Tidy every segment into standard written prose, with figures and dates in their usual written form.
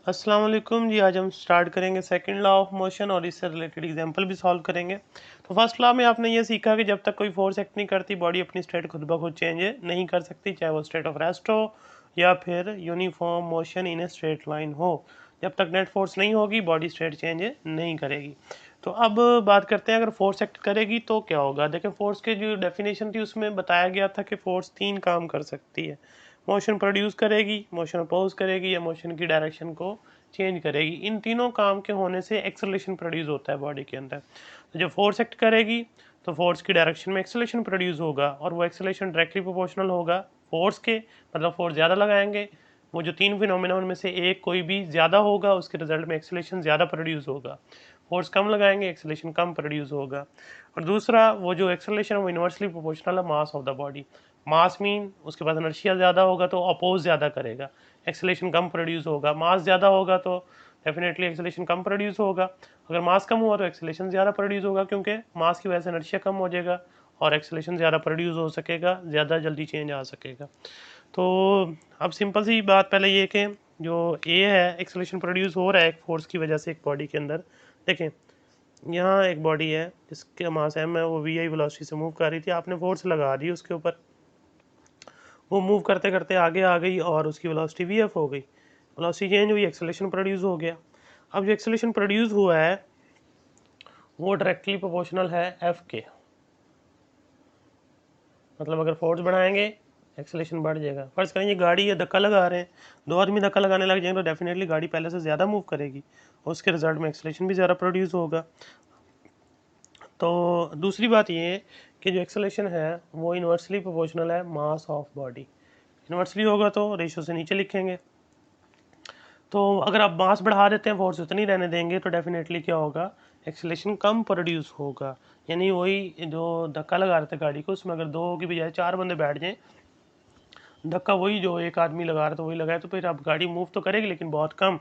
अस्सलाम वालेकुम जी। आज हम स्टार्ट करेंगे सेकंड लॉ ऑफ मोशन और इससे रिलेटेड एग्जांपल भी सॉल्व करेंगे। तो फर्स्ट लॉ में आपने ये सीखा कि जब तक कोई फोर्स एक्ट नहीं करती बॉडी अपनी स्टेट खुद ब खुद चेंज नहीं कर सकती, चाहे वो स्टेट ऑफ रेस्ट हो या फिर uniform motion in a straight line हो। जब तक नेट फोर्स नहीं होगी बॉडी स्टेट चेंज नहीं करेगी। तो अब बात करते हैं अगर फोर्स एक्ट करेगी तो क्या होगा। देखें, फोर्स के जो डेफिनेशन थी उसमें बताया गया था कि फोर्स 3 काम कर सकती है। मोशन प्रोड्यूस करेगी, मोशन अपोज करेगी या मोशन की डायरेक्शन को चेंज करेगी। इन तीनों काम के होने से एक्सेलरेशन प्रोड्यूस होता है बॉडी के अंदर। तो जब फोर्स एक्ट करेगी तो फोर्स की डायरेक्शन में एक्सेलरेशन प्रोड्यूस होगा और वो एक्सेलरेशन डायरेक्टली प्रोपोर्शनल होगा फोर्स के, मतलब फोर्स ज़्यादा लगाएंगे, वो जो 3 फिनोमेना में से एक कोई भी ज़्यादा होगा उसके रिजल्ट में एक्सेलरेशन ज़्यादा प्रोड्यूस होगा। फोर्स कम लगाएंगे एक्सेलरेशन कम प्रोड्यूस होगा। और दूसरा, वो जो एक्सेलरेशन है वो इनवर्सली प्रोपोर्शनल है mass of the body. Mass mean उसके पास इनर्शिया ज़्यादा होगा तो अपोज ज़्यादा करेगा, एक्सेलरेशन कम प्रोड्यूस होगा। मास ज़्यादा होगा तो डेफिनेटली एक्सेलरेशन कम प्रोड्यूस होगा। अगर मास कम हुआ तो एक्सेलरेशन ज़्यादा प्रोड्यूस होगा, क्योंकि मास की वजह से इनर्शिया कम हो जाएगा और एक्सेलरेशन ज़्यादा प्रोड्यूस हो सकेगा, ज़्यादा जल्दी चेंज आ सकेगा। तो अब सिंपल सी बात पहले ये कि जो ए है एक्सेलरेशन प्रोड्यूस हो रहा है एक फोर्स की वजह से एक बॉडी के अंदर। देखें, यहाँ एक बॉडी है जिसके मास एम है, वो वी आई वेलोसिटी से मूव कर रही थी, आपने फोर्स लगा दी उसके ऊपर, वो मूव करते करते आगे आ गई और उसकी वेलोसिटी वी एफ हो गई, वेलोसिटी चेंज हुई, एक्सेलरेशन प्रोड्यूस हो गया। अब जो एक्सेलरेशन प्रोड्यूस हुआ है वो डायरेक्टली प्रोपोर्शनल है एफ के, मतलब अगर फोर्स बढ़ाएंगे एक्सेलरेशन बढ़ जाएगा। फर्ज करें ये गाड़ी है, धक्का लगा रहे हैं, दो आदमी धक्का लगाने लग जाएंगे तो डेफिनेटली गाड़ी पहले से ज़्यादा मूव करेगी और उसके रिजल्ट में एक्सेलरेशन भी ज़्यादा प्रोड्यूस होगा। तो दूसरी बात ये है कि जो एक्सेलरेशन है वो इन्वर्सली प्रोपोर्शनल है मास ऑफ बॉडी। इन्वर्सली होगा तो रेशियो से नीचे लिखेंगे। तो अगर आप मास बढ़ा देते हैं, फोर्स उतनी रहने देंगे, तो डेफिनेटली क्या होगा, एक्सेलरेशन कम प्रोड्यूस होगा। यानी वही जो धक्का लगा रहे थे गाड़ी को, उसमें अगर 2 की बजाय 4 बंदे बैठ जाएं, धक्का वही जो एक आदमी लगा रहा था वही लगाए, तो फिर अब गाड़ी मूव तो करेगी लेकिन बहुत कम,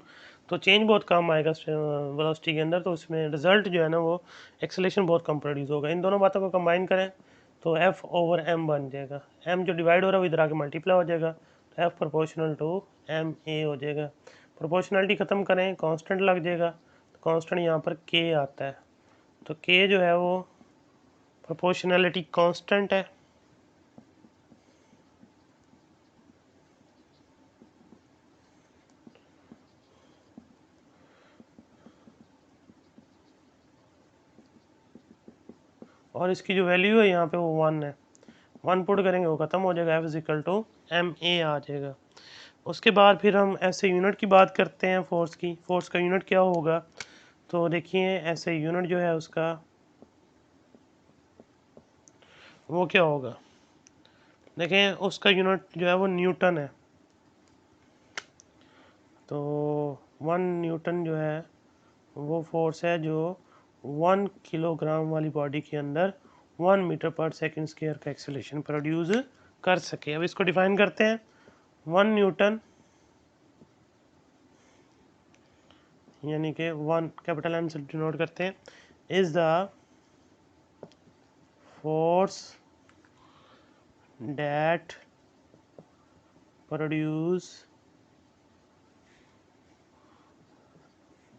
तो चेंज बहुत कम आएगा वेलोसिटी के अंदर। तो उसमें रिजल्ट जो है ना वो एक्सेलरेशन बहुत कम प्रोड्यूस होगा। इन दोनों बातों को कंबाइन करें तो एफ ओवर एम बन जाएगा। एम जो डिवाइड हो रहा है वो इधर आके मल्टीप्लाई हो जाएगा, तो F proportional to M A हो जाएगा। प्रोपोर्शनलिटी ख़त्म करें, कांस्टेंट लग जाएगा, तो कांस्टेंट यहाँ पर के आता है, तो के जो है वो प्रोपोर्शनलिटी कांस्टेंट है। और इसकी जो वैल्यू है यहाँ पे वो 1 है, 1 पुट करेंगे वो ख़त्म हो जाएगा, F is equal to M A आ जाएगा। उसके बाद फिर हम ऐसे यूनिट की बात करते हैं फोर्स की। फोर्स का यूनिट क्या होगा, तो देखिए ऐसे यूनिट जो है उसका वो क्या होगा, देखें उसका यूनिट जो है वो न्यूटन है। तो 1 न्यूटन जो है वो फोर्स है जो 1 किलोग्राम वाली बॉडी के अंदर 1 मीटर पर सेकंड स्क्वायर का एक्सेलरेशन प्रोड्यूस कर सके। अब इसको डिफाइन करते हैं। 1 न्यूटन यानी कि 1 कैपिटल एम से डिनोट करते हैं, is the force that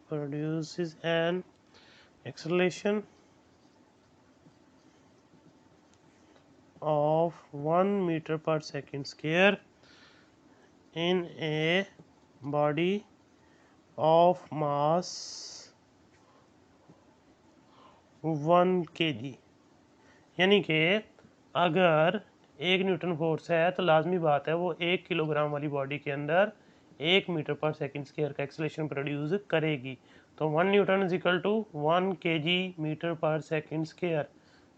produces an acceleration of 1 meter per second square in a body of mass 1 kg। यानी कि अगर 1 न्यूटन फोर्स है तो लाजमी बात है वो 1 किलोग्राम वाली बॉडी के अंदर 1 मीटर पर सेकंड स्क्वायर का एक्सेलरेशन प्रोड्यूस करेगी। तो 1 newton is equal to 1 KG metre पर सेकंड स्क्वायर।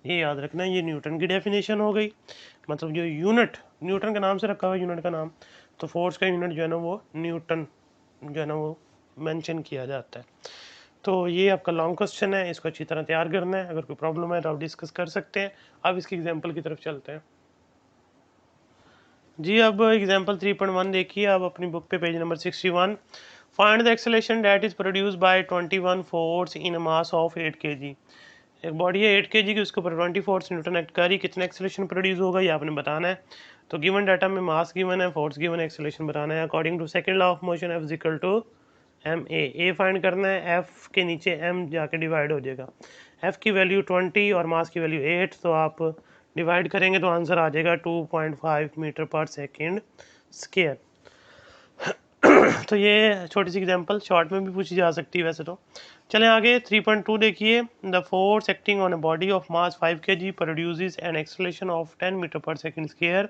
ये याद रखना, ये न्यूटन की डेफिनेशन हो गई। मतलब जो यूनिट न्यूटन के नाम से रखा हुआ यूनिट का नाम, तो फोर्स का यूनिट जो है ना वो न्यूटन जो है ना वो मेंशन किया जाता है। तो ये आपका लॉन्ग क्वेश्चन है, इसको अच्छी तरह तैयार करना है। अगर कोई प्रॉब्लम है तो आप डिस्कस कर सकते हैं। अब इसकी एग्जांपल की तरफ चलते हैं जी। अब एग्जांपल 3.1 देखिए आप अपनी बुक पे, page number 61। Find the acceleration that is produced by 21 force in a mass of 8 kg। एक बॉडी है 8 kg की, उसके ऊपर 20 फोर्स न्यूटन एक्ट कर रही, कितना एक्सेलरेशन प्रोड्यूस होगा ये आपने बताना है। तो गिवन डाटा में मास गिवन है, फोर्स गिवन है, एक्सेलरेशन बताना है। According to second law of motion F is equal to A find करना है, एफ के नीचे एम जाके डिवाइड हो जाएगा। एफ की वैल्यू 20 और मास की वैल्यू 8, तो आप डिवाइड करेंगे तो आंसर आ जाएगा 2.5 मीटर पर सेकेंड स्क्वायर। तो ये छोटी सी एग्जांपल शॉर्ट में भी पूछी जा सकती है वैसे तो। चलें आगे 3.2 देखिए। The force acting on a body of mass 5 kg produces an acceleration of 10 metre per second square.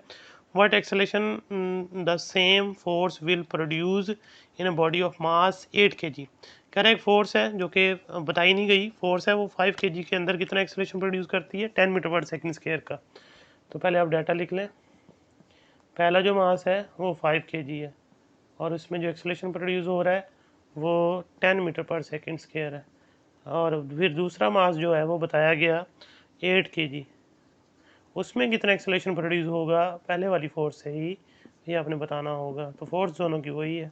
What acceleration the same force will produce in a body of mass 8 kg। कह रहा एक फोर्स है जो कि बताई नहीं गई, force है वो 5 kg के अंदर कितना एक्सेलरेशन प्रोड्यूस करती है 10 मीटर पर सेकेंड स्क्वायर का। तो पहले आप डाटा लिख लें। पहला जो मास है वो 5 kg है और उसमें जो एक्सेलरेशन प्रोड्यूस हो रहा है वो 10 मीटर पर सेकेंड स्क्वायर है। और फिर दूसरा मास जो है वो बताया गया 8 kg, उसमें कितना एक्सेलरेशन प्रोड्यूस होगा पहले वाली फोर्स से ही ये आपने बताना होगा। तो फोर्स दोनों की वही है,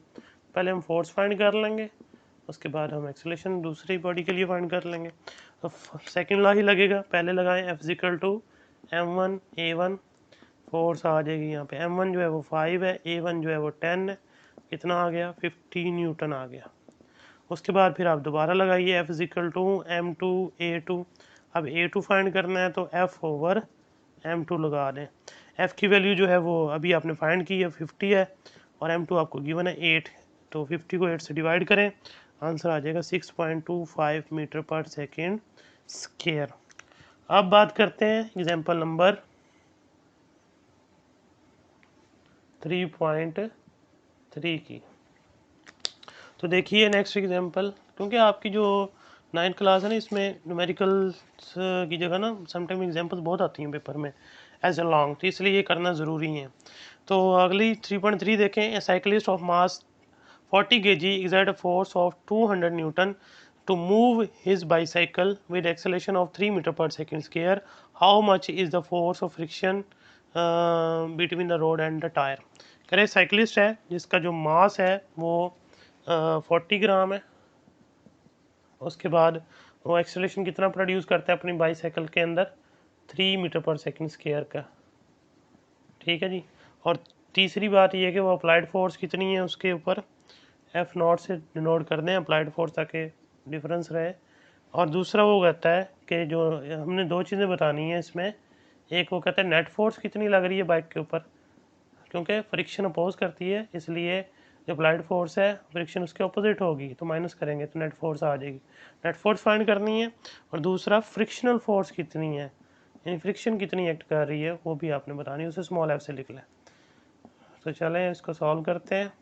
पहले हम फोर्स फाइंड कर लेंगे, उसके बाद हम एक्सेलरेशन दूसरी बॉडी के लिए फाइंड कर लेंगे। तो सेकंड लॉ ही लगेगा, पहले लगाएं F=m1 a1, फोर्स आ जाएगी यहाँ पे m1 जो है वो 5 है, a1 जो है वो 10 है, कितना आ गया 50 न्यूटन आ गया। उसके बाद फिर आप दोबारा लगाइए F=m2 a2। अब a2 फाइंड करना है तो F/m2 लगा दें। F की वैल्यू जो है वो अभी आपने फाइंड की है 50 है और m2 आपको गिवन है 8, तो 50 को 8 से डिवाइड करें, आंसर आ जाएगा 6.25 मीटर पर सेकेंड स्क्वायर। अब बात करते हैं एग्जाम्पल नंबर 3.3 की। तो देखिए नेक्स्ट एग्जांपल, क्योंकि आपकी जो 9th क्लास है ना इसमें न्यूमेरिकल्स की जगह ना समटाइम एग्जांपल्स बहुत आती हैं पेपर में एज अ लॉन्ग, तो इसलिए ये करना ज़रूरी है। तो अगली 3.3 देखें। A cyclist of mass 40 kg exert a force of 200 Newton to move his bicycle with acceleration of 3 meter per second square. How much is the force of friction between the road and the tire? कह रहे cyclist है जिसका जो मास है वो 40 ग्राम है, उसके बाद वो एक्सेलरेशन कितना प्रोड्यूस करता है अपनी बाईसाइकिल के अंदर 3 मीटर पर सेकंड स्क्वायर का। ठीक है जी। और तीसरी बात ये है कि वो अप्लाइड फोर्स कितनी है उसके ऊपर, F0 से डिनोट कर दें अप्लाइड फोर्स ताकि डिफरेंस रहे। और दूसरा वो कहता है कि जो हमने दो चीज़ें बतानी है इसमें, एक वो कहता है नेट फोर्स कितनी लग रही है बाइक के ऊपर, क्योंकि फ्रिक्शन अपोज करती है इसलिए जो अप्लाइड फोर्स है फ्रिक्शन उसके अपोजिट होगी, तो माइनस करेंगे तो नेट फोर्स आ जाएगी। नेट फोर्स फाइंड करनी है। और दूसरा फ्रिक्शनल फोर्स कितनी है, यानी फ्रिक्शन कितनी एक्ट कर रही है वो भी आपने बतानी है, उसे स्मॉल f से लिख लें। तो चलें इसको सॉल्व करते हैं।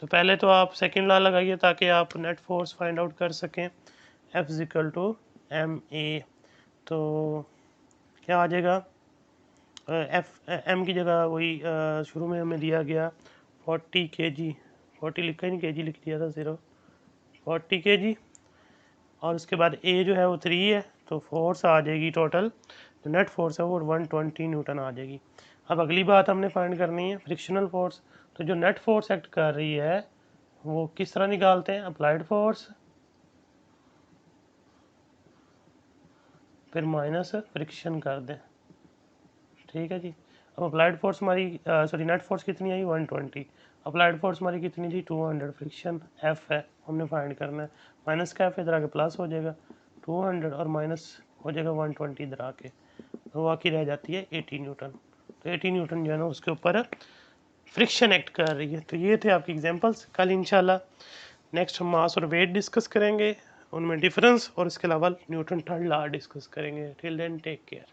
तो पहले तो आप सेकेंड लॉ लगाइए ताकि आप नेट फोर्स फाइंड आउट कर सकें। F=ma, तो क्या आ जाएगा, m की जगह वही शुरू में हमें दिया गया 40 kg, 40 लिखा ही नहीं kg लिख दिया था सिर्फ 40 kg, और उसके बाद a जो है वो 3 है, तो फोर्स आ जाएगी टोटल जो नेट फोर्स है वो 120 न्यूटन आ जाएगी। अब अगली बात हमने फाइंड करनी है फ्रिक्शनल फोर्स। तो जो नेट फोर्स एक्ट कर रही है वो किस तरह निकालते हैं, अप्लाइड फोर्स फिर माइनस फ्रिक्शन कर दें। ठीक है जी। अब अप्लाइड फोर्स हमारी नेट फोर्स कितनी आई 120, अप्लाइड फोर्स हमारी कितनी थी 200, फ्रिक्शन F है हमने फाइंड करना है, माइनस का F इधर आके प्लस हो जाएगा 200 और माइनस हो जाएगा 120 इधर आके, तो बाकी रह जाती है 80 न्यूटन। तो 80 न्यूटन जो है ना उसके ऊपर फ्रिक्शन एक्ट कर रही है। तो ये थे आपके एग्जांपल्स। कल इंशाल्लाह नेक्स्ट हम मास और वेट डिस्कस करेंगे, उनमें डिफरेंस और इसके अलावा न्यूटन थर्ड लॉ डिस्कस करेंगे। Till then take care.